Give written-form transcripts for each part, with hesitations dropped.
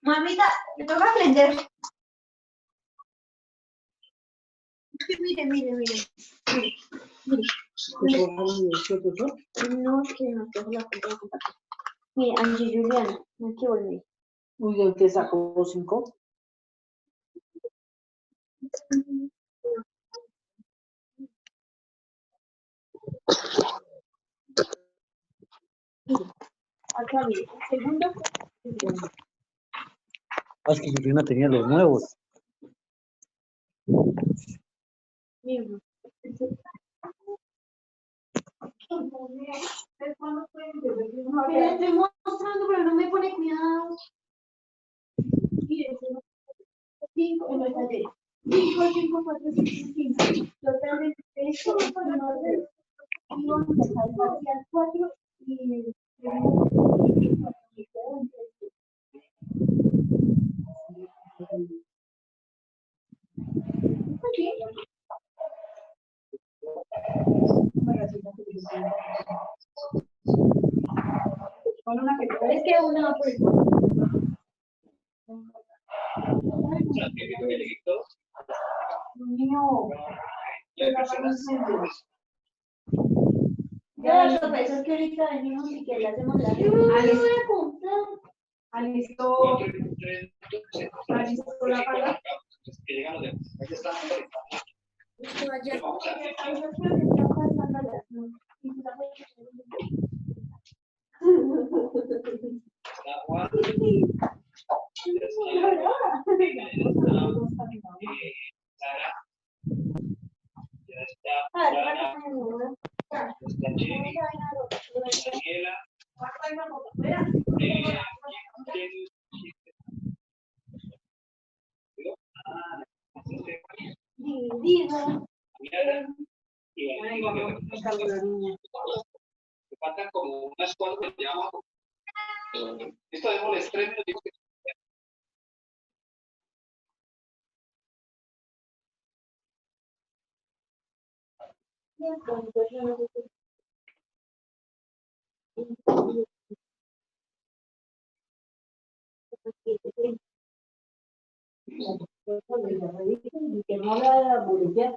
Mamita, me toca aprender. Mire. No, que no tengo la cuenta de contacto. Mire, Angie Juliana, aquí volví. Uy, ¿el que sacó 5? Acá, mire, segundo. Es que Juliana tenía los nuevos. Mismo. Me estoy mostrando, pero no me pone cuidado. Mire, 5, no está bien. 5, 4, 5, 5. Total de 3, 9, y vamos a dejar parcial 4 y es que una ya, profesor, que ahorita venimos y que le hacemos la... voy a contar. Alistó la palabra. Faltan como unas 4 que llaman. Esto de moles 3 digo que Que no la publicidad.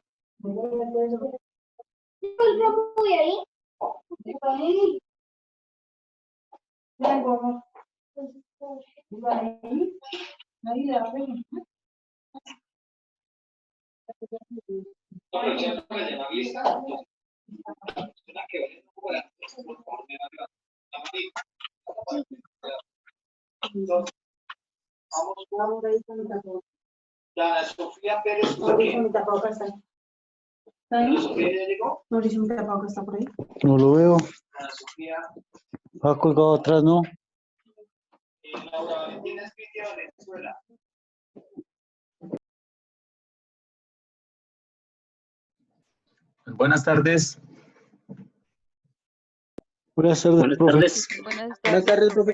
aprovechando para llevar lista. La que vale no pueda. Vamos la Sofía Pérez. Mauricio, mi tapabocas está. ¿Está ahí? Sofía ya llegó. Mauricio, mi tapabocas está por ahí. No lo veo. Sofía. Ha colgado atrás, ¿no? Laura Valentina es Cristian Venezuela. Buenas tardes. Buenas tardes, profe. Buenas tardes, profe.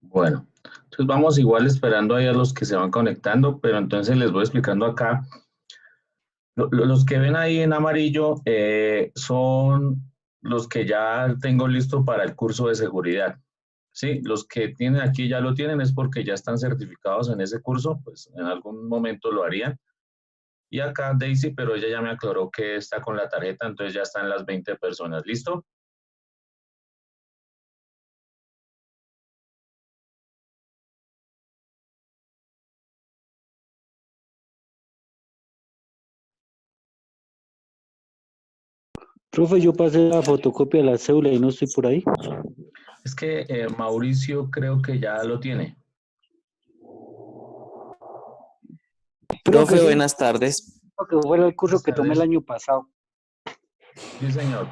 Bueno, entonces vamos igual esperando ahí a los que se van conectando, pero entonces les voy explicando acá. Los que ven ahí en amarillo son los que ya tengo listo para el curso de seguridad. Sí, los que tienen aquí ya lo tienen es porque ya están certificados en ese curso, pues en algún momento lo harían. Y acá Daisy, pero ella ya me aclaró que está con la tarjeta, entonces ya están las 20 personas. ¿Listo? Profe, yo pasé la fotocopia de la cédula y no estoy por ahí. Es que Mauricio creo que ya lo tiene. Creo que Profe, sí, buenas tardes. creo que fue el curso que tomé el año pasado. Sí, señor.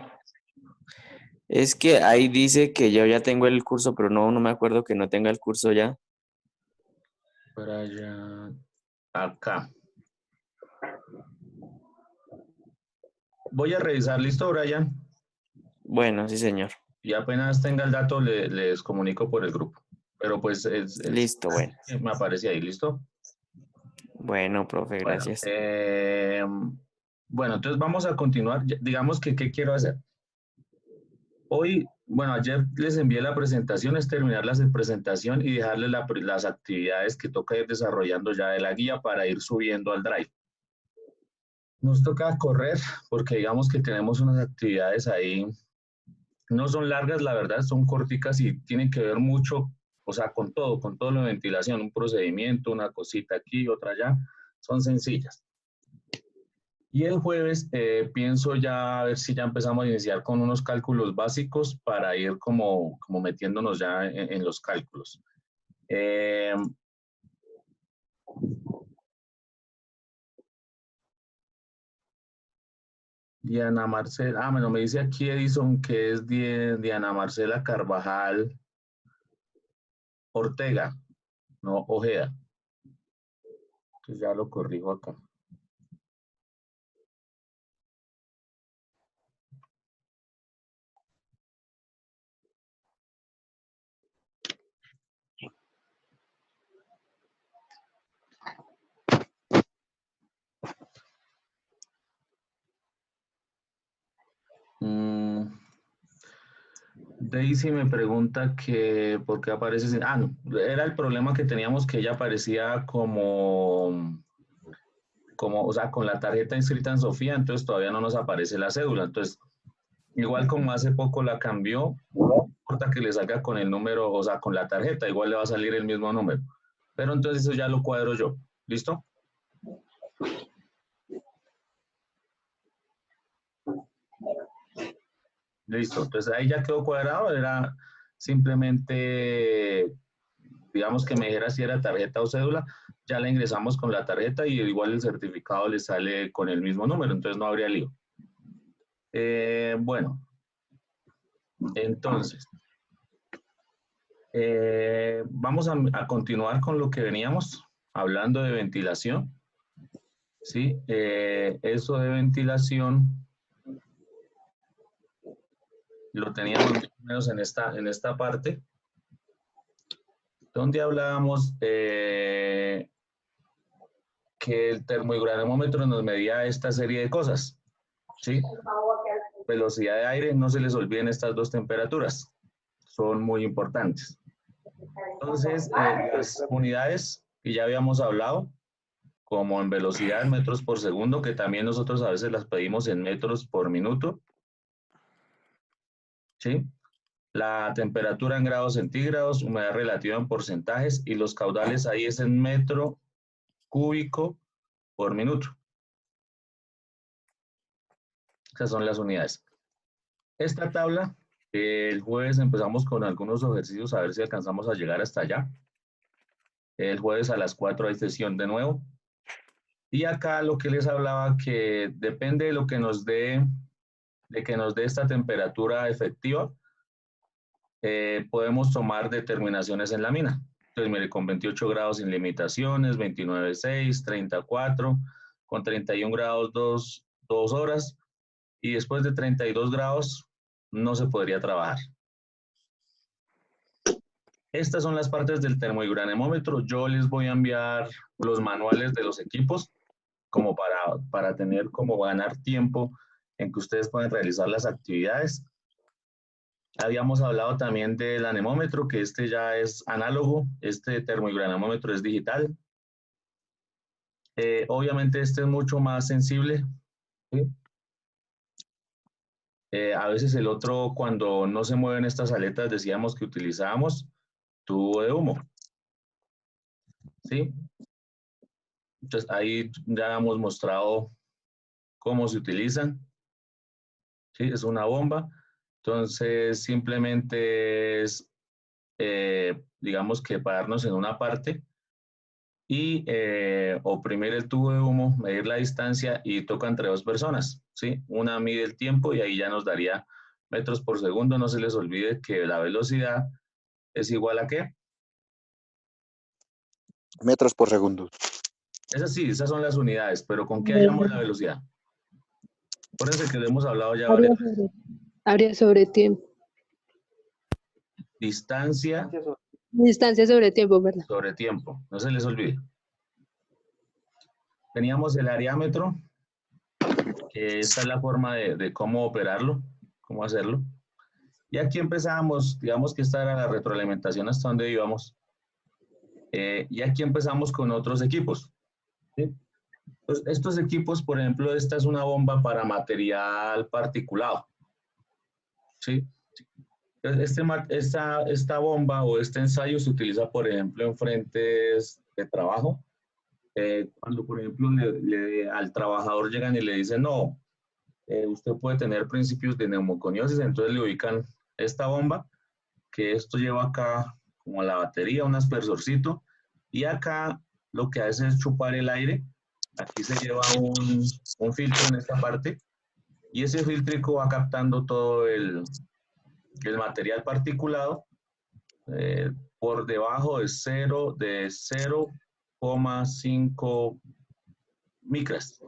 Es que ahí dice que yo ya tengo el curso, pero no me acuerdo que no tenga el curso ya. Brian, acá. Voy a revisar, ¿listo, Brian? Bueno, sí, señor. Y apenas tenga el dato, les comunico por el grupo. Pero pues Listo, bueno. me aparece ahí, ¿listo? Bueno, profe, Bueno, gracias. bueno, entonces vamos a continuar. Digamos que, ¿qué quiero hacer? Hoy, bueno, ayer les envié la presentación, es terminar la presentación y dejarles las actividades que toca ir desarrollando ya de la guía para ir subiendo al Drive. Nos toca correr porque digamos que tenemos unas actividades ahí, no son largas, la verdad, son corticas y tienen que ver mucho, o sea, con todo lo de ventilación, un procedimiento, una cosita aquí, otra allá, son sencillas. Y el jueves pienso ya a ver si ya empezamos a iniciar con unos cálculos básicos para ir como metiéndonos ya en los cálculos. Diana Marcela, bueno, me dice aquí Edison que es Diana Marcela Carvajal Ortega, no Ojeda. Entonces ya lo corrijo acá. Daisy me pregunta que por qué aparece sin... Ah, no, era el problema que teníamos que ella aparecía como, o sea, con la tarjeta inscrita en Sofía, entonces todavía no nos aparece la cédula. Entonces, igual como hace poco la cambió, no importa que le salga con el número, o sea, con la tarjeta, igual le va a salir el mismo número. Pero entonces eso ya lo cuadro yo. ¿Listo? Listo. Entonces ahí ya quedó cuadrado. Era simplemente, digamos que me dijera si era tarjeta o cédula. Ya la ingresamos con la tarjeta y igual el certificado le sale con el mismo número. Entonces no habría lío. Bueno. Entonces. Vamos a continuar con lo que veníamos hablando de ventilación. ¿Sí? Eso de ventilación lo teníamos más o menos en esta parte, donde hablábamos que el termohidronemómetro nos medía esta serie de cosas. ¿Sí? Velocidad de aire, no se les olviden estas dos temperaturas, son muy importantes. Entonces, las unidades que ya habíamos hablado, como en velocidad en metros por segundo, que también nosotros a veces las pedimos en metros por minuto. ¿Sí? La temperatura en grados centígrados, humedad relativa en porcentajes y los caudales ahí es en metro cúbico por minuto. Esas son las unidades. Esta tabla, el jueves empezamos con algunos ejercicios a ver si alcanzamos a llegar hasta allá. El jueves a las 4 hay sesión de nuevo. Y acá lo que les hablaba que depende de lo que nos dé, esta temperatura efectiva, podemos tomar determinaciones en la mina. Entonces, mire, con 28 grados sin limitaciones, 29,6, 34, con 31 grados 2 horas, y después de 32 grados no se podría trabajar. Estas son las partes del termohidroanemómetro. Yo les voy a enviar los manuales de los equipos como para tener como ganar tiempo en que ustedes puedan realizar las actividades. Habíamos hablado también del anemómetro, que este ya es análogo, este termohidroanemómetro es digital. Obviamente este es mucho más sensible, ¿sí? A veces el otro, cuando no se mueven estas aletas, decíamos que utilizábamos tubo de humo, ¿sí? Entonces ahí ya hemos mostrado cómo se utilizan, ¿sí? Es una bomba, entonces simplemente es, digamos que pararnos en una parte y oprimir el tubo de humo, medir la distancia y toca entre dos personas, ¿sí? Una mide el tiempo y ahí ya nos daría metros por segundo. No se les olvide que la velocidad es igual a ¿qué? Metros por segundo. Esas sí, esas son las unidades, pero ¿con qué hallamos la velocidad? Acuérdense que lo hemos hablado ya varias veces. Área sobre tiempo. Distancia Distancia sobre tiempo, ¿verdad? sobre tiempo, no se les olvide. Teníamos el areámetro, que esta es la forma de cómo operarlo, cómo hacerlo. Y aquí empezábamos, digamos que esta era la retroalimentación hasta donde íbamos. Y aquí empezamos con otros equipos, ¿sí? Pues estos equipos, por ejemplo, esta es una bomba para material particulado, ¿sí? Esta bomba o este ensayo se utiliza, por ejemplo, en frentes de trabajo. Cuando, por ejemplo, al trabajador llegan y le dicen, no, usted puede tener principios de neumoconiosis, entonces le ubican esta bomba, que esto lleva acá como la batería, un aspersorcito, y acá lo que hace es chupar el aire. Aquí se lleva un filtro en esta parte, y ese filtrico va captando todo el material particulado por debajo de 0,5 micras.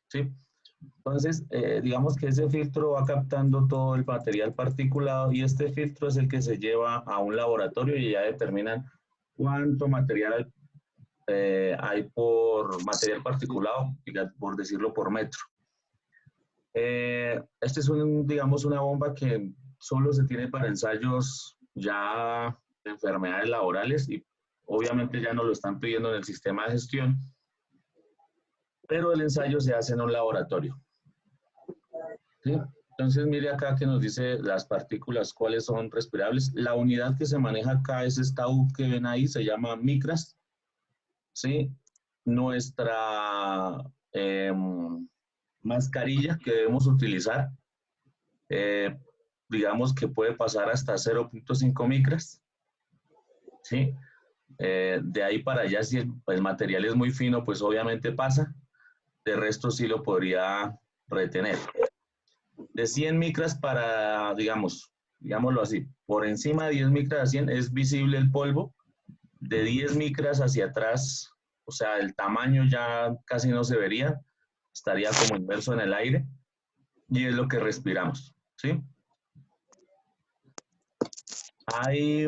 ¿Sí? Entonces, digamos que ese filtro va captando todo el material particulado y este filtro es el que se lleva a un laboratorio y ya determinan cuánto material hay por material particulado, por decirlo, por metro. Este es digamos, una bomba que solo se tiene para ensayos ya de enfermedades laborales y obviamente ya no lo están pidiendo en el sistema de gestión, pero el ensayo se hace en un laboratorio. ¿Sí? Entonces mire acá que nos dice las partículas cuáles son respirables. La unidad que se maneja acá es esta U que ven ahí, se llama micras. ¿Sí? Nuestra mascarilla que debemos utilizar, digamos que puede pasar hasta 0,5 micras. ¿Sí? De ahí para allá, si el material es muy fino, pues obviamente pasa. De resto sí lo podría retener. De 100 micras para, digámoslo así, por encima de 10 micras a 100 es visible el polvo. De 10 micras hacia atrás, o sea, el tamaño ya casi no se vería, estaría como inmerso en el aire y es lo que respiramos, ¿sí? Ahí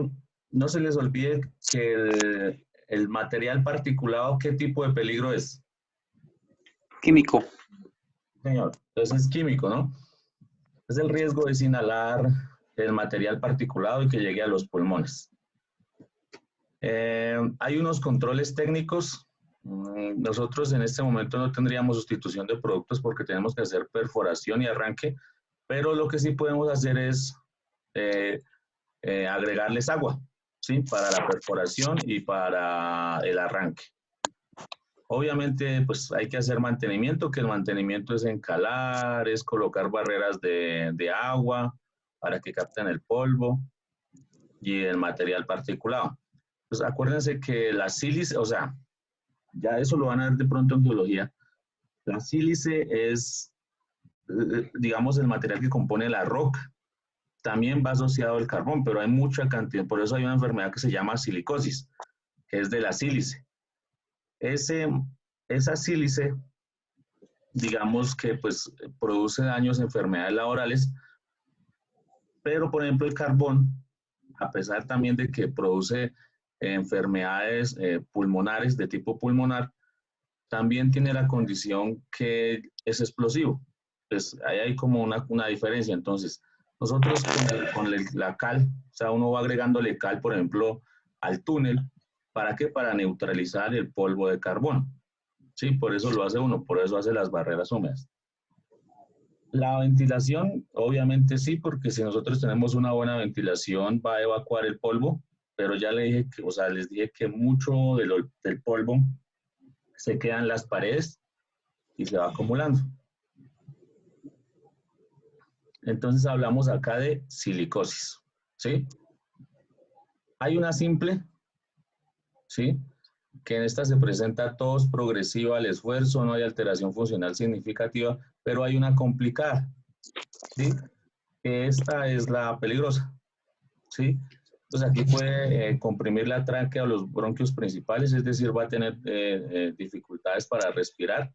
no se les olvide que el material particulado, ¿qué tipo de peligro es? Químico. Señor, entonces es químico, ¿no? Es el riesgo de inhalar el material particulado y que llegue a los pulmones. Hay unos controles técnicos. Nosotros en este momento no tendríamos sustitución de productos porque tenemos que hacer perforación y arranque, pero lo que sí podemos hacer es agregarles agua, ¿sí? Para la perforación y para el arranque. Obviamente, pues hay que hacer mantenimiento, que el mantenimiento es encalar, es colocar barreras de agua para que capten el polvo y el material particulado. Pues acuérdense que la sílice, o sea, ya eso lo van a ver de pronto en geología. La sílice es, digamos, el material que compone la roca. También va asociado al carbón, pero hay mucha cantidad, por eso hay una enfermedad que se llama silicosis, que es de la sílice. Esa sílice digamos que pues produce daños, enfermedades laborales, pero por ejemplo el carbón, a pesar también de que produce enfermedades pulmonares de tipo pulmonar, también tiene la condición que es explosivo. Pues ahí hay como una diferencia. Entonces, nosotros con la cal, o sea, uno va agregándole cal, por ejemplo, al túnel, ¿para qué? Para neutralizar el polvo de carbón. Sí, por eso lo hace uno, por eso hace las barreras húmedas. La ventilación, obviamente sí, porque si nosotros tenemos una buena ventilación va a evacuar el polvo, pero ya le dije que, o sea, les dije que mucho del polvo se queda en las paredes y se va acumulando. Entonces hablamos acá de silicosis, ¿sí? Hay una simple, ¿sí? Que en esta se presenta tos progresiva al esfuerzo, no hay alteración funcional significativa, pero hay una complicada, ¿sí? Que esta es la peligrosa, ¿sí? Entonces aquí puede comprimir la tráquea o los bronquios principales, es decir, va a tener dificultades para respirar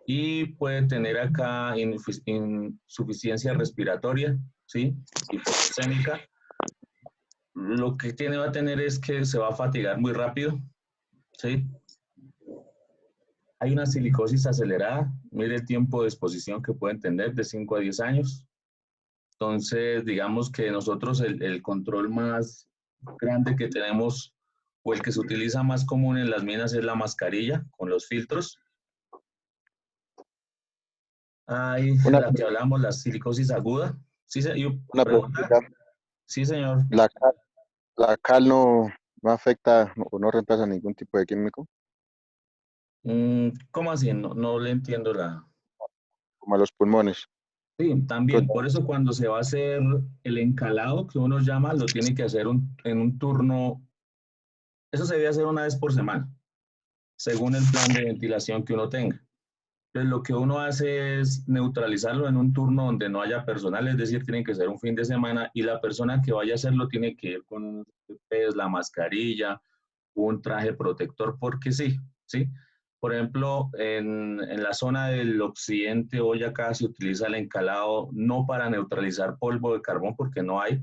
y puede tener acá insuficiencia respiratoria, ¿sí? Hipoxémica. Lo que va a tener es que se va a fatigar muy rápido, ¿sí? Hay una silicosis acelerada, mire el tiempo de exposición que pueden tener de 5 a 10 años. Entonces, digamos que nosotros el control más grande que tenemos o el que se utiliza más común en las minas es la mascarilla con los filtros. Hay la que hablamos, la silicosis aguda. Sí, Una pregunta. Sí, señor. La cal no afecta o no reemplaza ningún tipo de químico, ¿Cómo así? No le entiendo como a los pulmones. Sí, también. Por eso cuando se va a hacer el encalado, que uno llama, lo tiene que hacer en un turno. Eso se debe hacer una vez por semana, según el plan de ventilación que uno tenga. Entonces, lo que uno hace es neutralizarlo en un turno donde no haya personal, es decir, tiene que ser un fin de semana y la persona que vaya a hacerlo tiene que ir con unos EPIs, la mascarilla, un traje protector, porque sí, ¿sí? Por ejemplo, en la zona del occidente Boyacá se utiliza el encalado no para neutralizar polvo de carbón, porque no hay,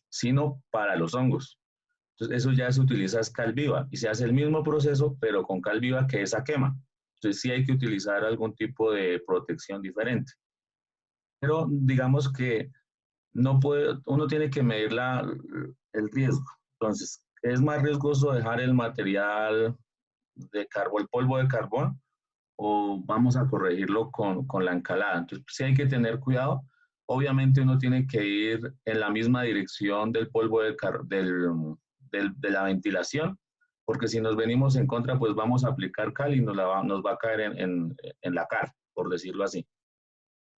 sino para los hongos. Entonces, eso ya se utiliza es cal viva y se hace el mismo proceso, pero con cal viva que esa quema. Entonces, sí hay que utilizar algún tipo de protección diferente. Pero digamos que no puede, uno tiene que medir el riesgo. Entonces, ¿es más riesgoso dejar el material de carbón, el polvo de carbón, o vamos a corregirlo con la encalada? Entonces, sí hay que tener cuidado. Obviamente uno tiene que ir en la misma dirección del polvo de la ventilación, porque si nos venimos en contra, pues vamos a aplicar cal y nos va a caer en la cara, por decirlo así.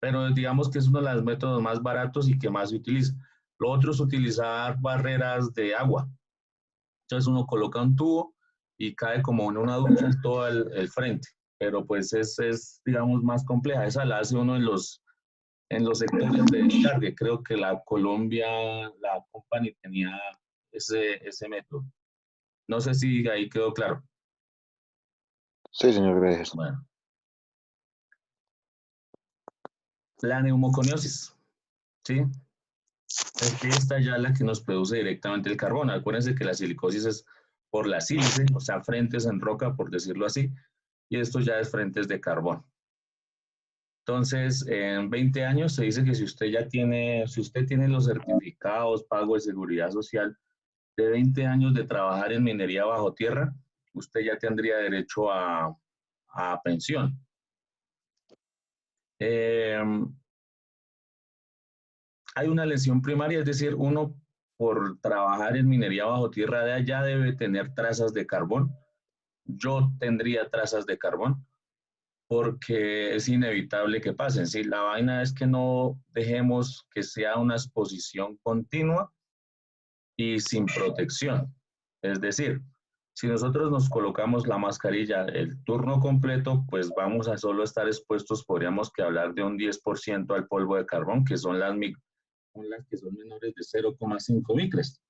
Pero digamos que es uno de los métodos más baratos y que más se utiliza. Lo otro es utilizar barreras de agua. Entonces uno coloca un tubo y cae como en una ducha en todo el frente, pero pues es, digamos, más compleja. Esa la hace uno en los sectores de descargue. Creo que la Company tenía ese método. No sé si ahí quedó claro. Sí, señor, gracias. Bueno. La neumoconiosis, ¿sí? Esta ya es la que nos produce directamente el carbón. Acuérdense que la silicosis es por la sílice, o sea, frentes en roca, por decirlo así, y esto ya es frentes de carbón. Entonces, en 20 años se dice que si usted tiene los certificados, pago de seguridad social de 20 años de trabajar en minería bajo tierra, usted ya tendría derecho a pensión. Hay una lesión primaria, es decir, uno por trabajar en minería bajo tierra de allá debe tener trazas de carbón. Yo tendría trazas de carbón porque es inevitable que pasen. ¿Sí? La vaina es que no dejemos que sea una exposición continua y sin protección. Es decir, si nosotros nos colocamos la mascarilla el turno completo, pues vamos a solo estar expuestos, podríamos que hablar de un 10% al polvo de carbón, que son las que son menores de 0,5 micras.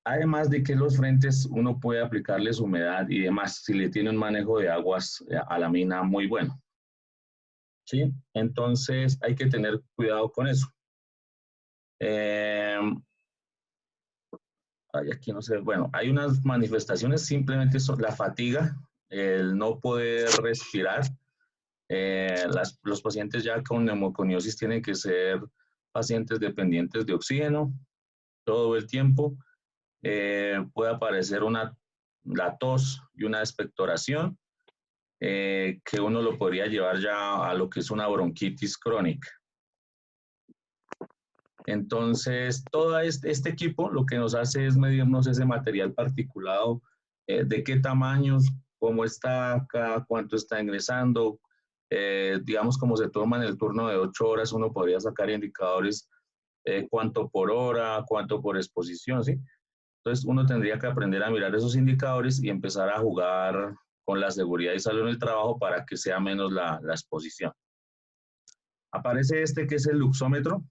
Además de que los frentes uno puede aplicarles humedad y demás si le tiene un manejo de aguas a la mina muy bueno. ¿Sí? Entonces hay que tener cuidado con eso. Aquí no sé, bueno, hay unas manifestaciones, simplemente son la fatiga, el no poder respirar. Los pacientes ya con neumoconiosis tienen que ser pacientes dependientes de oxígeno todo el tiempo. Puede aparecer la tos y una expectoración, que uno lo podría llevar ya a lo que es una bronquitis crónica. Entonces, todo este equipo lo que nos hace es medirnos ese material particulado, de qué tamaños, cómo está acá, cuánto está ingresando. Digamos, como se toma en el turno de 8 horas, uno podría sacar indicadores, cuánto por hora, cuánto por exposición, ¿sí? Entonces, uno tendría que aprender a mirar esos indicadores y empezar a jugar con la seguridad y salud en el trabajo para que sea menos la exposición. Aparece este que es el luxómetro.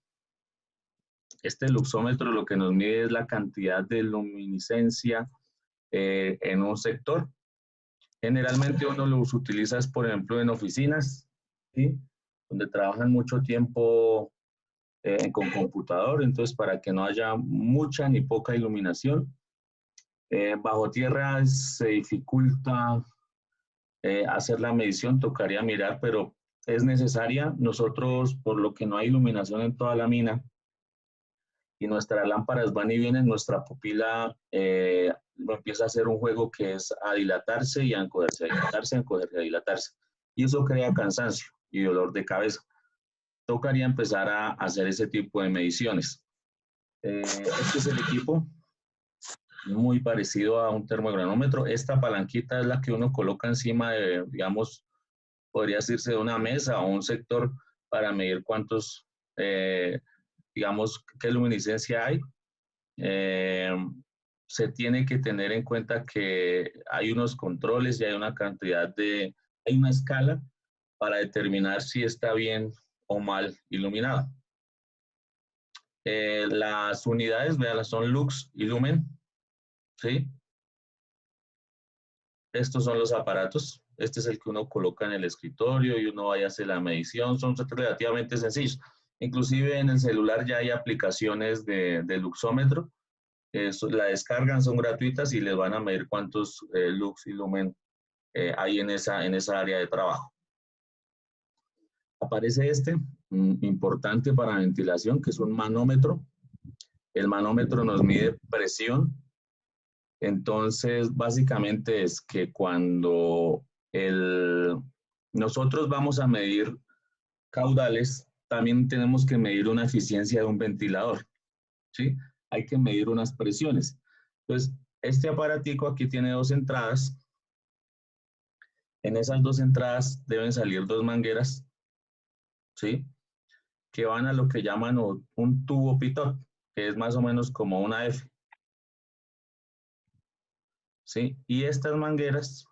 Este luxómetro lo que nos mide es la cantidad de luminiscencia en un sector. Generalmente uno los utiliza, por ejemplo, en oficinas, ¿sí? Donde trabajan mucho tiempo con computador, entonces para que no haya mucha ni poca iluminación. Bajo tierra se dificulta hacer la medición, tocaría mirar, pero es necesaria. Nosotros, por lo que no hay iluminación en toda la mina, y nuestras lámparas van y vienen, nuestra pupila empieza a hacer un juego que es a dilatarse y a encogerse, a dilatarse, a encogerse, a dilatarse. Y eso crea cansancio y dolor de cabeza. Tocaría empezar a hacer ese tipo de mediciones. Este es el equipo, muy parecido a un termogranómetro. Esta palanquita es la que uno coloca encima de, digamos, podría decirse de una mesa o un sector para medir cuántos, digamos, qué luminiscencia hay. Se tiene que tener en cuenta que hay unos controles y hay una hay una escala para determinar si está bien o mal iluminado. Las unidades, vean, son lux y lumen, ¿sí? Estos son los aparatos. Este es el que uno coloca en el escritorio y uno vaya a hacer la medición. Son relativamente sencillos. Inclusive en el celular ya hay aplicaciones de luxómetro. La descargan, son gratuitas y les van a medir cuántos lux y lumen hay en esa área de trabajo. Aparece importante para ventilación, que es un manómetro. El manómetro nos mide presión. Entonces, básicamente es que cuando nosotros vamos a medir caudales, también tenemos que medir una eficiencia de un ventilador, ¿sí? Hay que medir unas presiones. Entonces, este aparatico aquí tiene 2 entradas. En esas 2 entradas deben salir 2 mangueras, ¿sí? Que van a lo que llaman un tubo pitot, que es más o menos como una F, ¿sí? Y estas mangueras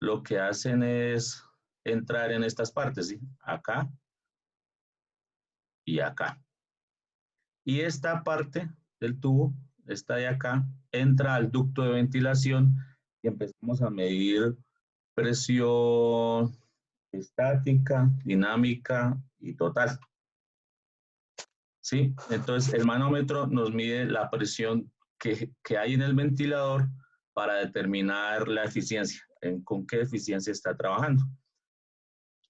lo que hacen es entrar en estas partes, ¿sí? Acá y acá. Y esta parte del tubo, esta de acá, entra al ducto de ventilación y empezamos a medir presión estática, dinámica y total. ¿Sí? Entonces, el manómetro nos mide la presión que hay en el ventilador para determinar la eficiencia, con qué eficiencia está trabajando.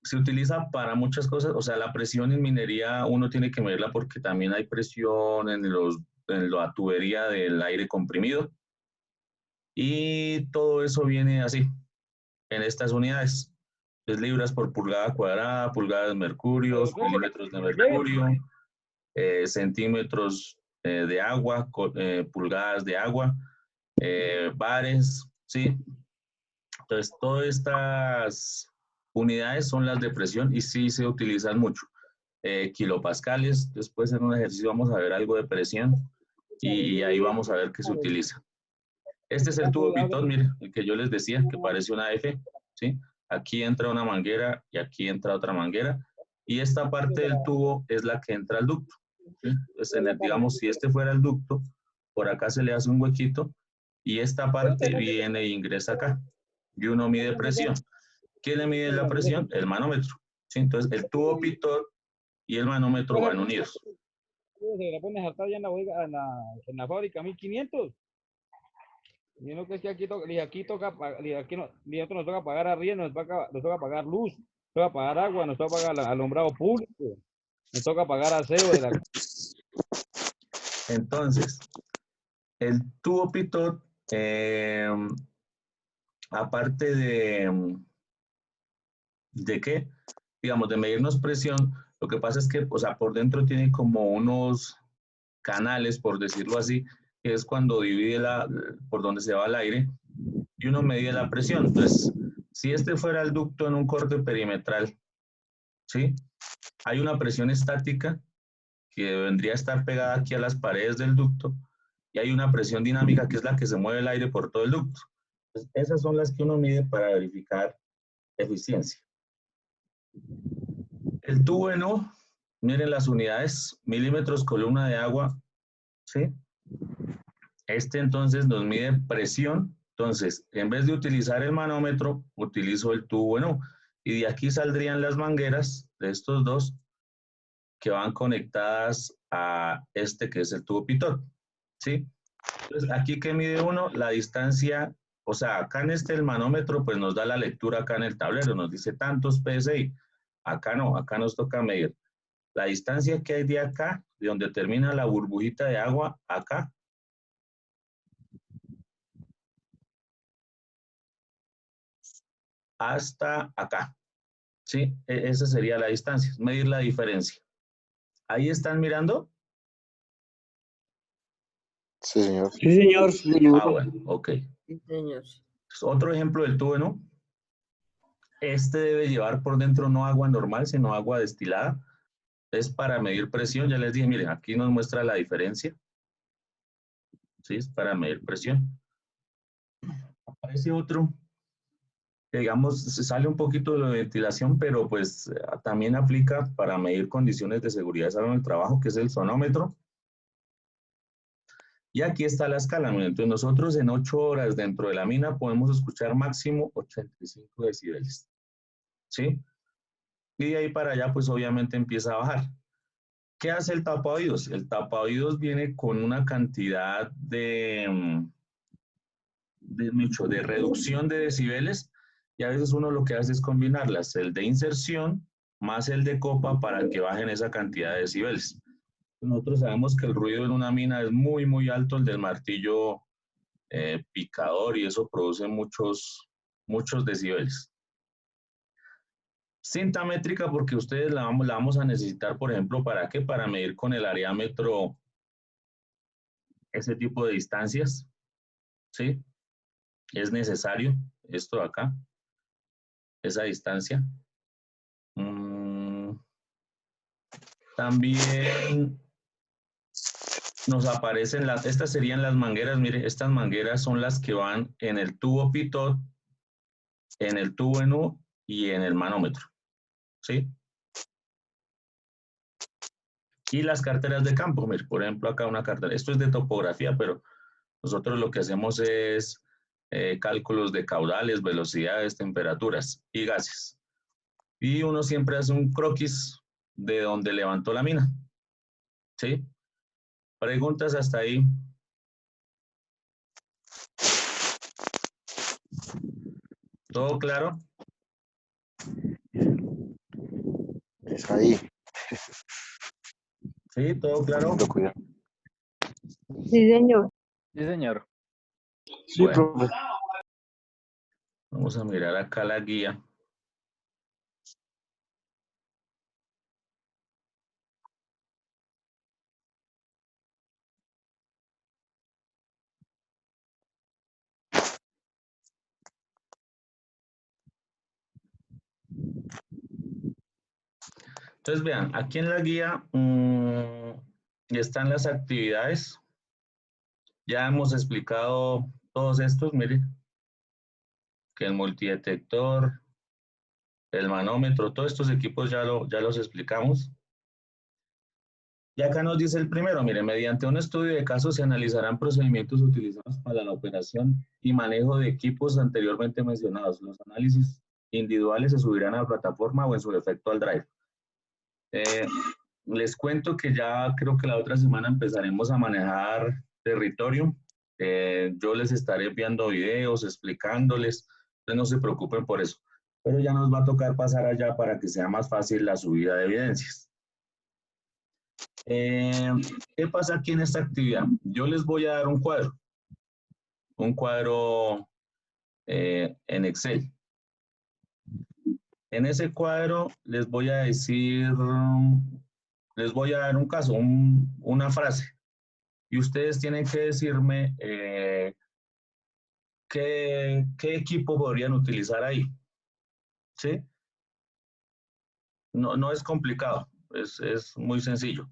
Se utiliza para muchas cosas, o sea, la presión en minería uno tiene que medirla porque también hay presión en la tubería del aire comprimido y todo eso viene así, en estas unidades. Es libras por pulgada cuadrada, pulgadas de mercurio, milímetros de mercurio, centímetros de agua, pulgadas de agua, bares, ¿sí? Entonces, todas estas unidades son las de presión y sí se utilizan mucho. Kilopascales, después en un ejercicio vamos a ver algo de presión y ahí vamos a ver qué se utiliza. Este es el tubo pitot, mire, el que yo les decía, que parece una F, ¿sí? Aquí entra una manguera y aquí entra otra manguera y esta parte del tubo es la que entra al ducto, ¿sí? Entonces, digamos, si este fuera el ducto, por acá se le hace un huequito y esta parte viene e ingresa acá. Y uno mide presión. ¿Quién le mide la presión? El manómetro. ¿Sí? Entonces, el tubo pitot y el manómetro van unidos. Se la pones a saltar ya en la, bodega, en la fábrica 1500. Y no que es que aquí toca, aquí no, nosotros nos toca pagar arriendo, nos toca pagar luz, nos toca pagar agua, nos toca pagar alumbrado público, nos toca pagar aseo de la... Entonces, el tubo pitot, aparte ¿de qué? Digamos, de medirnos presión, lo que pasa es que, o sea, por dentro tiene como unos canales, por decirlo así, que es cuando divide por donde se va el aire, y uno mide la presión. Entonces, si este fuera el ducto en un corte perimetral, ¿sí? Hay una presión estática que vendría a estar pegada aquí a las paredes del ducto, y hay una presión dinámica que es la que se mueve el aire por todo el ducto. Entonces, esas son las que uno mide para verificar eficiencia. El tubo NO, miren las unidades, milímetros columna de agua, ¿sí? Este entonces nos mide presión. Entonces, en vez de utilizar el manómetro, utilizo el tubo NO. Y de aquí saldrían las mangueras de estos dos que van conectadas a este que es el tubo pitot, ¿sí? Entonces, aquí que mide uno, la distancia, o sea, acá en el manómetro, pues nos da la lectura acá en el tablero, nos dice tantos PSI. Acá no, acá nos toca medir la distancia que hay de acá, de donde termina la burbujita de agua, acá, hasta acá, ¿sí? Esa sería la distancia, medir la diferencia. ¿Ahí están mirando? Sí, señor. Sí, señor. Ah, bueno, ok. Sí, señor. Otro ejemplo del tubo, ¿no? Este debe llevar por dentro no agua normal, sino agua destilada. Es para medir presión, ya les dije, miren, aquí nos muestra la diferencia. ¿Sí? Es para medir presión. Aparece otro, que digamos, se sale un poquito de la ventilación, pero pues también aplica para medir condiciones de seguridad de salud en el trabajo, que es el sonómetro. Y aquí está la escala. Miren, entonces nosotros en 8 horas dentro de la mina podemos escuchar máximo 85 decibeles. ¿Sí? Y de ahí para allá, pues obviamente empieza a bajar. ¿Qué hace el tapaoídos? El tapaoídos viene con una cantidad de reducción de decibeles, y a veces uno lo que hace es combinarlas, el de inserción más el de copa para que bajen esa cantidad de decibeles. Nosotros sabemos que el ruido en una mina es muy, muy alto, el del martillo picador, y eso produce muchos decibeles. Cinta métrica, porque ustedes la vamos a necesitar, por ejemplo, ¿para qué? Para medir con el areámetro ese tipo de distancias, ¿sí? Es necesario esto de acá, esa distancia. También nos aparecen estas serían las mangueras. Mire, estas mangueras son las que van en el tubo pitot, en el tubo NO y en el manómetro, ¿sí? Y las carteras de campo, mire, por ejemplo, acá una cartera, esto es de topografía, pero nosotros lo que hacemos es cálculos de caudales, velocidades, temperaturas y gases. Y uno siempre hace un croquis de donde levantó la mina, ¿sí? ¿Preguntas hasta ahí? ¿Todo claro? Es ahí. ¿Sí? ¿Todo claro? Cuidado. Sí, señor. Sí, señor. Sí, bueno, profe. Vamos a mirar acá la guía. Entonces, vean, aquí en la guía están las actividades. Ya hemos explicado todos estos, miren, que el multidetector, el manómetro, todos estos equipos ya los explicamos. Y acá nos dice el primero, mire, mediante un estudio de casos se analizarán procedimientos utilizados para la operación y manejo de equipos anteriormente mencionados. Los análisis individuales se subirán a la plataforma o en su defecto al Drive. Les cuento que ya creo que la otra semana empezaremos a manejar territorio. Yo les estaré enviando videos, explicándoles, entonces no se preocupen por eso. Pero ya nos va a tocar pasar allá para que sea más fácil la subida de evidencias. ¿Qué pasa aquí en esta actividad? Yo les voy a dar un cuadro en Excel. En ese cuadro les voy a decir, les voy a dar un caso, una frase. Y ustedes tienen que decirme qué equipo podrían utilizar ahí. ¿Sí? No es complicado, es muy sencillo.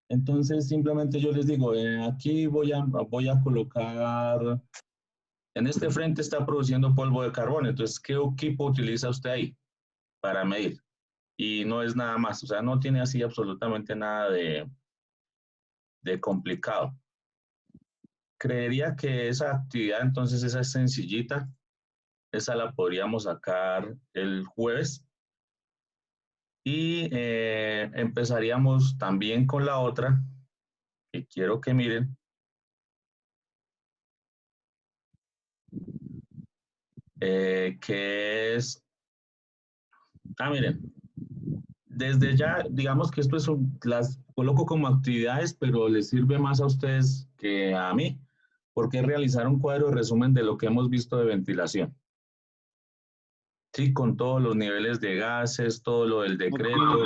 Entonces, simplemente yo les digo, aquí voy a colocar, en este frente está produciendo polvo de carbón, entonces, ¿qué equipo utiliza usted ahí para medir? Y no es nada más, o sea, no tiene así absolutamente nada de complicado. Creería que esa actividad, entonces, esa es sencillita, esa la podríamos sacar el jueves. Y empezaríamos también con la otra, que quiero que miren. Que es, miren, desde ya, digamos que esto las coloco como actividades, pero les sirve más a ustedes que a mí, porque es realizar un cuadro de resumen de lo que hemos visto de ventilación. Sí, con todos los niveles de gases, todo lo del decreto.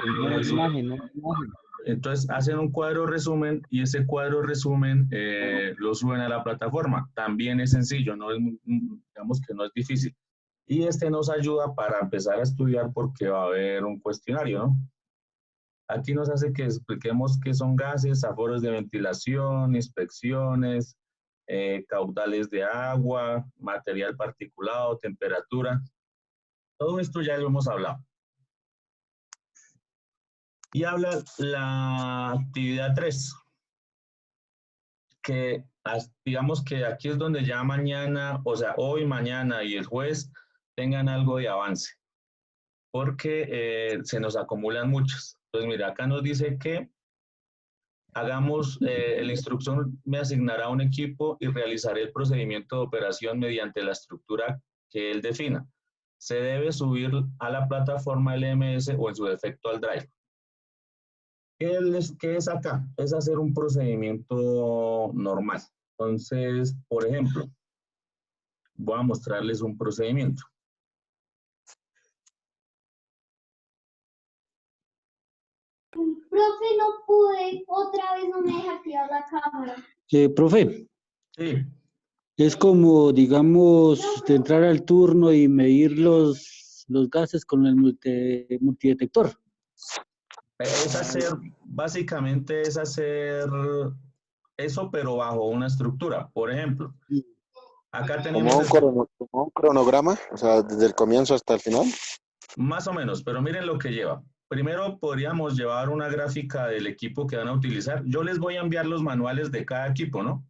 Entonces hacen un cuadro resumen y ese cuadro resumen lo suben a la plataforma. También es sencillo, no es, digamos que no es difícil. Y este nos ayuda para empezar a estudiar porque va a haber un cuestionario, ¿no? Aquí nos hace que expliquemos qué son gases, aforos de ventilación, inspecciones, caudales de agua, material particulado, temperatura. Todo esto ya lo hemos hablado. Y habla la actividad 3, que digamos que aquí es donde ya mañana, o sea, hoy, mañana y el jueves tengan algo de avance, porque se nos acumulan muchos. Entonces, mira, acá nos dice que hagamos, la instrucción me asignará un equipo y realizaré el procedimiento de operación mediante la estructura que él defina. Se debe subir a la plataforma LMS o en su defecto al Drive. ¿Qué es acá? Es hacer un procedimiento normal. Entonces, por ejemplo, voy a mostrarles un procedimiento. Profe, no pude, otra vez no me deja activar la cámara. Profe, Sí. es como, digamos, de entrar al turno y medir los gases con el multidetector. Es hacer, básicamente es hacer eso, pero bajo una estructura. Por ejemplo, acá tenemos... Como un cronograma, o sea, desde el comienzo hasta el final. Más o menos, pero miren lo que lleva. Primero podríamos llevar una gráfica del equipo que van a utilizar. Yo les voy a enviar los manuales de cada equipo, ¿no?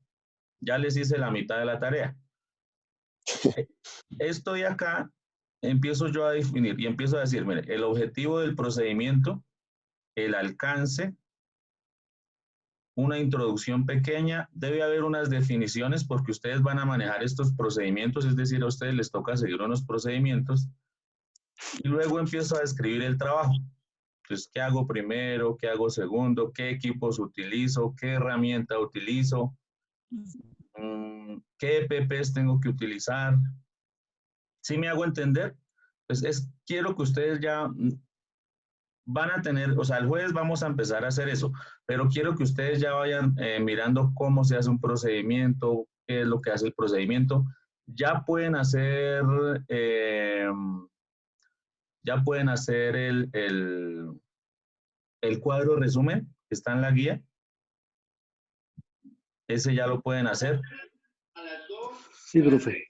Ya les hice la mitad de la tarea. Estoy acá, empiezo yo a definir y empiezo a decir, mire, el objetivo del procedimiento, el alcance, una introducción pequeña, debe haber unas definiciones porque ustedes van a manejar estos procedimientos, es decir, a ustedes les toca seguir unos procedimientos y luego empiezo a describir el trabajo. Entonces, ¿qué hago primero? ¿Qué hago segundo? ¿Qué equipos utilizo? ¿Qué herramienta utilizo? ¿Qué EPPs tengo que utilizar? ¿Sí me hago entender? Pues quiero que ustedes ya van a tener, o sea, el jueves vamos a empezar a hacer eso, pero quiero que ustedes ya vayan mirando cómo se hace un procedimiento, qué es lo que hace el procedimiento. Ya pueden hacer, el cuadro resumen que está en la guía. Ese ya lo pueden hacer. Sí, profe.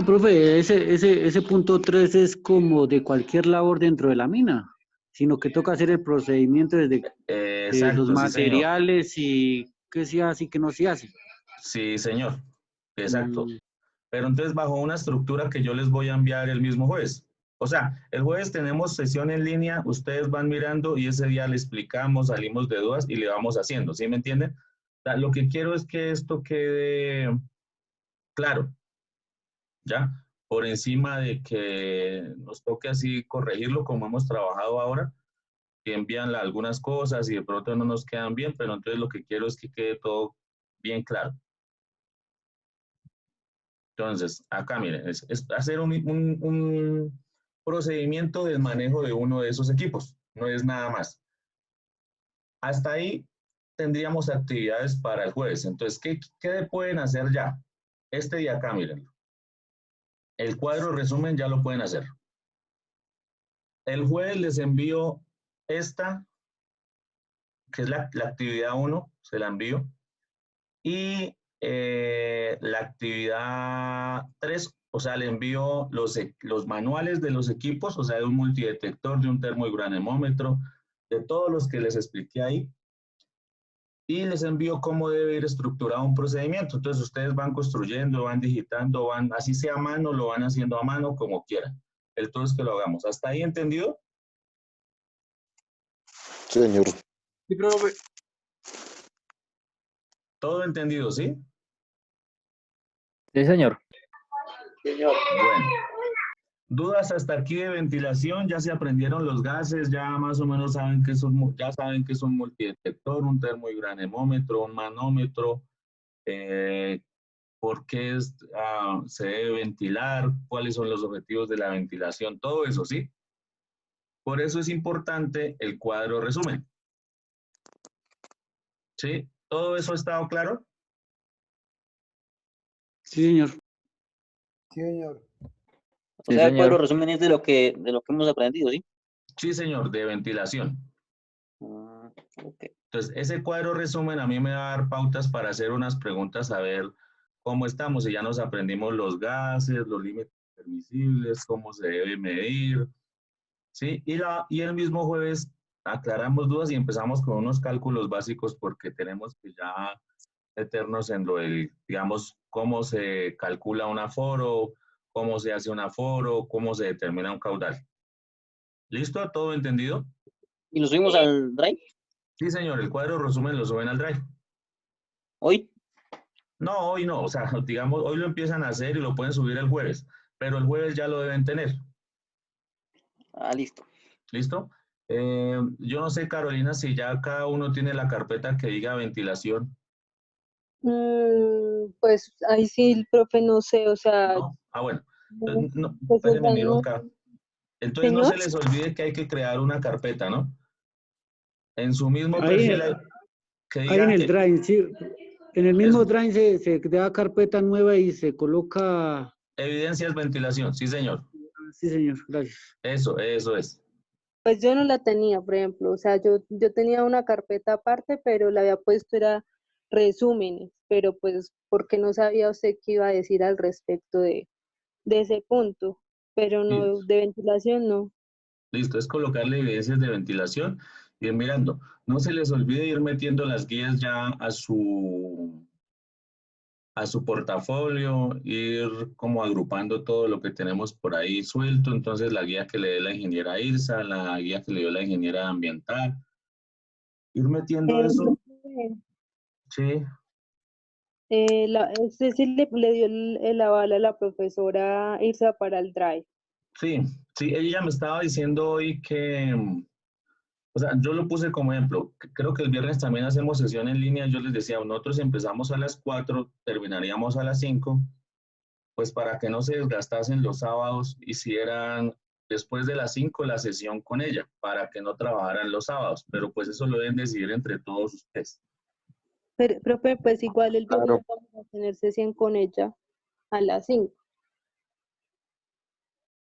Profe, ese punto 3 es como de cualquier labor dentro de la mina. sino que toca hacer el procedimiento desde de Exacto, los sí, señor. materiales y qué se hace y qué no se hace. Sí, señor. Exacto. Mm, Pero entonces bajo una estructura que yo les voy a enviar el mismo jueves. O sea, el jueves tenemos sesión en línea, ustedes van mirando y ese día le explicamos, salimos de dudas y le vamos haciendo, ¿sí me entienden? O sea, lo que quiero es que esto quede claro, ¿ya? Por encima de que nos toque así corregirlo como hemos trabajado ahora, que envían algunas cosas y de pronto no nos quedan bien, pero entonces lo que quiero es que quede todo bien claro. Entonces, acá miren, es hacer un procedimiento del manejo de uno de esos equipos, no es nada más. Hasta ahí tendríamos actividades para el jueves. Entonces, ¿qué pueden hacer ya? Este día acá, miren. El cuadro resumen ya lo pueden hacer. El jueves les envío esta, que es la actividad 1, se la envío. Y la actividad 3, o sea, le envío los manuales de los equipos, o sea, de un multidetector, de un termohigranemómetro, de todos los que les expliqué ahí. Y les envío cómo debe ir estructurado un procedimiento. Entonces, ustedes van construyendo, van digitando, van, así sea a mano, lo van haciendo a mano, como quieran. El todo es que lo hagamos. ¿Hasta ahí entendido? Sí, señor. Sí, profe. Todo entendido, ¿sí? Sí, señor. Señor. Bueno. ¿Dudas hasta aquí de ventilación? ¿Ya se aprendieron los gases? ¿Ya más o menos saben que ya saben que es un multidetector, un termohigranemómetro, un manómetro? ¿Por qué se debe ventilar? ¿Cuáles son los objetivos de la ventilación? Todo eso, ¿sí? Por eso es importante el cuadro resumen. ¿Sí? ¿Todo eso ha estado claro? Sí, señor. Sí, señor. O sea, el cuadro resumen es de lo que hemos aprendido, ¿sí? Sí, señor, de ventilación. Okay. Entonces, ese cuadro resumen a mí me va a dar pautas para hacer unas preguntas a ver cómo estamos. Si ya nos aprendimos los gases, los límites permisibles, cómo se debe medir, ¿sí? Y el mismo jueves aclaramos dudas y empezamos con unos cálculos básicos porque tenemos que ya meternos en lo del, digamos, cómo se calcula un aforo, cómo se hace un aforo, cómo se determina un caudal. ¿Listo? ¿Todo entendido? ¿Y lo subimos al Drive Sí, señor, el cuadro resumen lo suben al Drive. hoy? No, hoy no, o sea, digamos, hoy lo empiezan a hacer y lo pueden subir el jueves, pero el jueves ya lo deben tener. Ah, listo. ¿Listo? Yo no sé, Carolina, si ya cada uno tiene la carpeta que diga ventilación. Pues ahí sí, el profe, no sé, o sea, ¿No? Ah, bueno. Entonces, no, pues, o espérenme, sea, miro no, acá. Entonces no señor, se les olvide que hay que crear una carpeta, ¿no? En su mismo Ahí, perfil que ahí en diga el Drive, sí. En el eso, mismo Drive se da carpeta nueva y se coloca. evidencias ventilación, sí, señor. Sí, señor, gracias. Eso es. pues yo no la tenía, por ejemplo, o sea, yo tenía una carpeta aparte, pero la había puesto era resúmenes, pero pues porque no sabía usted qué iba a decir al respecto de ese punto, pero Sí, no, de ventilación no. listo, es colocarle evidencias de ventilación y ir mirando. No se les olvide ir metiendo las guías ya a su portafolio, ir como agrupando todo lo que tenemos por ahí suelto. Entonces, la guía que le dé la ingeniera Irsa, la guía que le dio la ingeniera ambiental, ir metiendo eso, sí, Usted sí le dio el aval a la profesora Irsa para el Drive. sí, sí, ella me estaba diciendo hoy que, o sea, yo lo puse como ejemplo. Creo que el viernes también hacemos sesión en línea. Yo les decía, nosotros empezamos a las 4, terminaríamos a las 5, pues para que no se desgastasen los sábados, hicieran después de las 5 la sesión con ella, para que no trabajaran los sábados. Pero pues eso lo deben decidir entre todos ustedes. Pero, profe, pues igual el viernes Claro. vamos a tener sesión con ella a las 5.